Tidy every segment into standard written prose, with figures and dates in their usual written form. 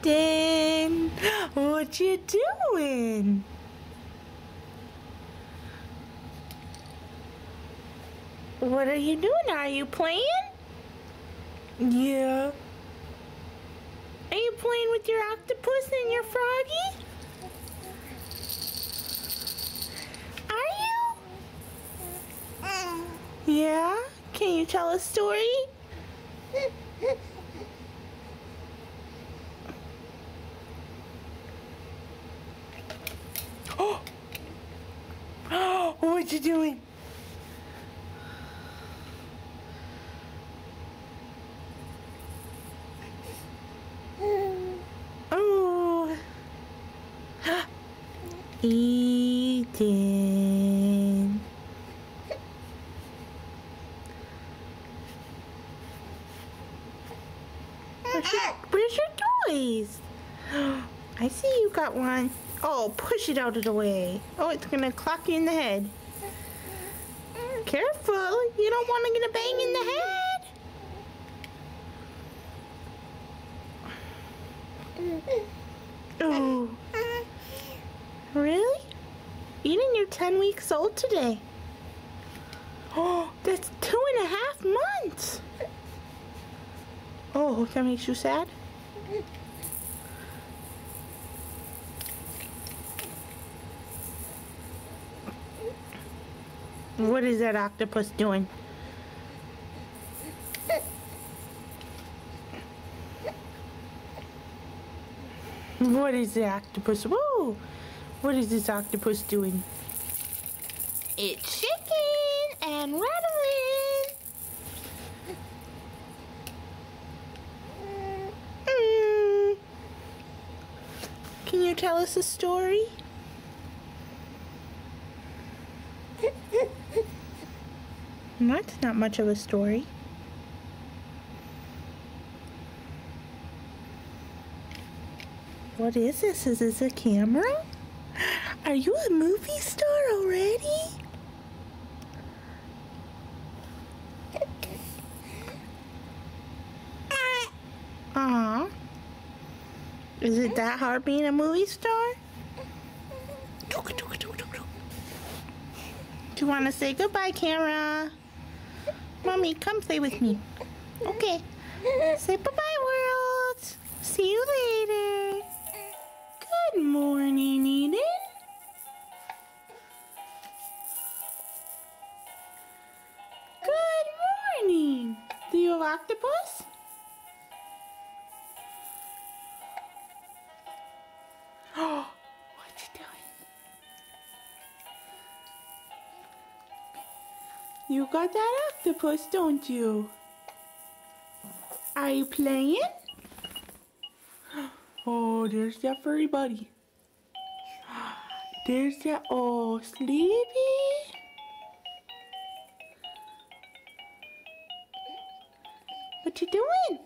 Ethan, what you doing? What are you doing? Are you playing? Yeah. Are you playing with your octopus and your froggy? Are you? Yeah? Can you tell a story? Oh, what you doing? Oh, Ethan. Where's your toys? I see you got one. Oh, push it out of the way. Oh, it's gonna clock you in the head. Careful, you don't want to get a bang in the head. Oh, really? Eden, you're 10 weeks old today. Oh, that's 2.5 months. Oh, that makes you sad? What is that octopus doing? What is the octopus? Whoa! What is this octopus doing? It's shaking and rattling. Can you tell us a story? That's not much of a story. What is this? Is this a camera? Are you a movie star already? Aw. Is it that hard being a movie star? Do you want to say goodbye, camera? Mommy, come play with me. Okay. Say bye-bye, world. See you later. Good morning, Eden. Good morning. Do you have octopus? Oh, what's he doing? You got that octopus, don't you? Are you playing? Oh, there's that furry buddy. There's that, oh, sleepy. What you doing?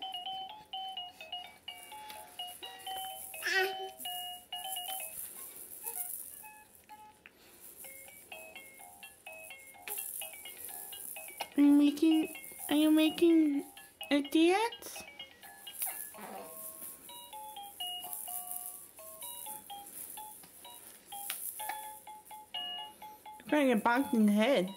Are you making a dance? You're gonna get bonked in the head.